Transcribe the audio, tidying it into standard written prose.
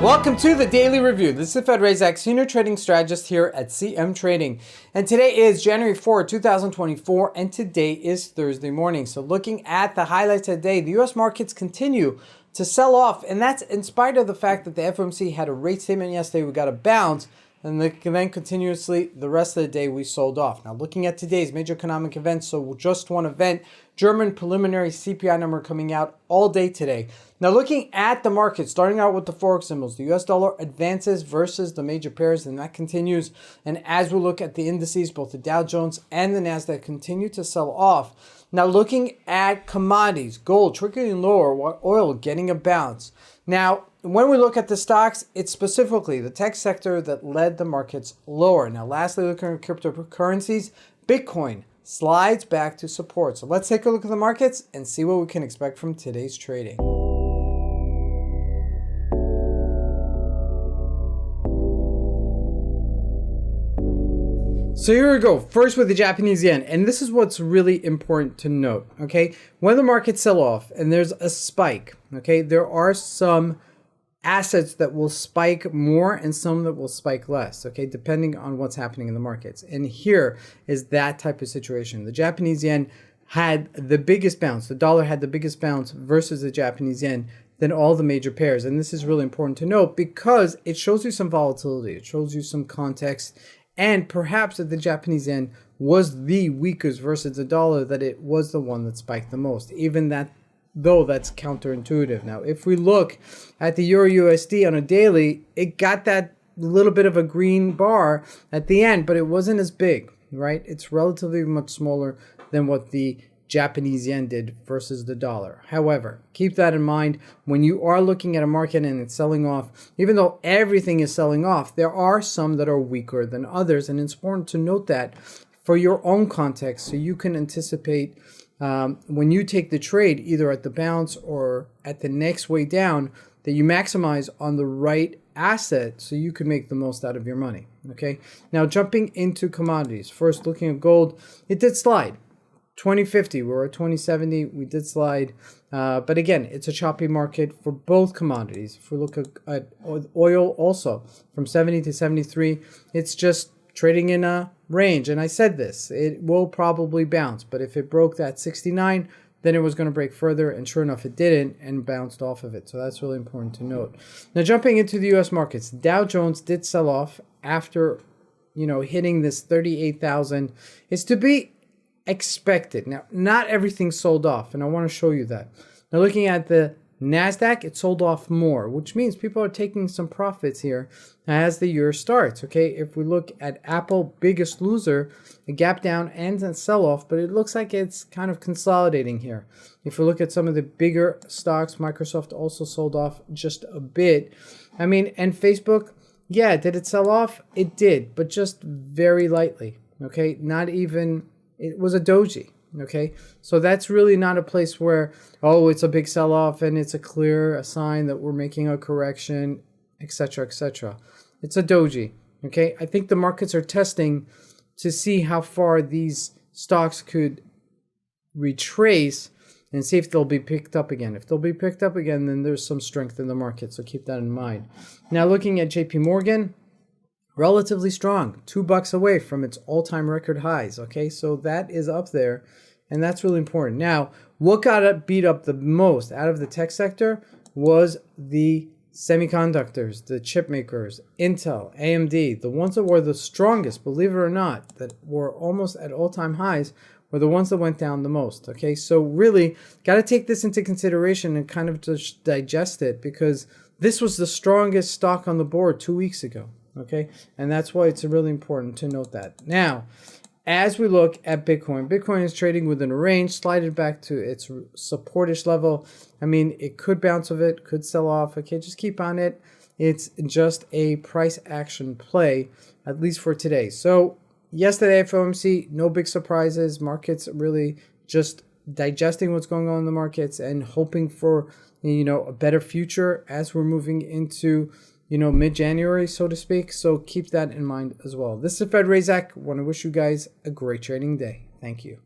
Welcome to the Daily Review. This is Razak, Senior Trading Strategist here at CMTrading. And today is January 4, 2024, and today is Thursday morning. So looking at the highlights of the day, the U.S. markets continue to sell off, and that's in spite of the fact that the FOMC had a rate statement yesterday. We got a bounce, and then continuously the rest of the day we sold off. Now looking at today's major economic events, so just one event, German preliminary CPI number coming out all day today. Now looking at the market, starting out with the Forex symbols, the US dollar advances versus the major pairs, and that continues. And as we look at the indices, both the Dow Jones and the NASDAQ continue to sell off. Now looking at commodities, gold trickling lower, while oil getting a bounce. Now, when we look at the stocks, it's specifically the tech sector that led the markets lower. Now, lastly, looking at cryptocurrencies, Bitcoin slides back to support. So let's take a look at the markets and see what we can expect from today's trading. So here we go. First with the Japanese yen, and this is what's really important to note, okay? When the markets sell off and there's a spike, okay, there are some assets that will spike more and some that will spike less, okay, depending on what's happening in the markets. And here is that type of situation. The Japanese yen had the biggest bounce. The dollar had the biggest bounce versus the Japanese yen than all the major pairs. And this is really important to note because it shows you some volatility. It shows you some context. And perhaps that the Japanese yen was the weakest versus the dollar, that it was the one that spiked the most. Even that, though that's counterintuitive. Now, if we look at the Euro USD on a daily, it got that little bit of a green bar at the end, but it wasn't as big, right? It's relatively much smaller than what the Japanese yen did versus the dollar. However, keep that in mind when you are looking at a market and it's selling off. Even though everything is selling off, there are some that are weaker than others, and it's important to note that for your own context so you can anticipate when you take the trade either at the bounce or at the next way down, that you maximize on the right asset so you can make the most out of your money. Okay, now jumping into commodities. First, looking at gold, it did slide. 2050, we're at 2070, we did slide. But again, it's a choppy market for both commodities. If we look at oil also, from 70 to 73, it's just trading in a range. And I said this, it will probably bounce. But if it broke that 69, then it was going to break further. And sure enough, it didn't and bounced off of it. So that's really important to note. Now, jumping into the U.S. markets, Dow Jones did sell off after, hitting this 38,000. It's to be expected. Now, not everything sold off, and I want to show you that. Now, looking at the NASDAQ, it sold off more, which means people are taking some profits here as the year starts, okay? If we look at Apple, biggest loser, a gap down and a sell-off, but it looks like it's kind of consolidating here. If we look at some of the bigger stocks, Microsoft also sold off just a bit. And Facebook, yeah, did it sell off? It did, but just very lightly, okay? Not even... It was a doji, okay? So that's really not a place where, it's a big sell-off and it's a sign that we're making a correction, etc., etc. It's a doji, okay? I think the markets are testing to see how far these stocks could retrace and see if they'll be picked up again. If they'll be picked up again, then there's some strength in the market, so keep that in mind. Now, looking at JP Morgan, relatively strong, $2 away from its all-time record highs, okay? So that is up there, and that's really important. Now, what got beat up the most out of the tech sector was the semiconductors, the chip makers, Intel, AMD, the ones that were the strongest, believe it or not, that were almost at all-time highs, were the ones that went down the most, okay? So really, got to take this into consideration and kind of just digest it, because this was the strongest stock on the board 2 weeks ago. Okay, and that's why it's really important to note that. Now, as we look at Bitcoin is trading within a range, slided back to its supportish level. It could bounce of it, could sell off. Okay, just keep on it. It's just a price action play, at least for today. So yesterday, FOMC, no big surprises. Markets really just digesting what's going on in the markets and hoping for, a better future as we're moving into mid-January, so to speak. So keep that in mind as well. This is Razak. I want to wish you guys a great trading day. Thank you.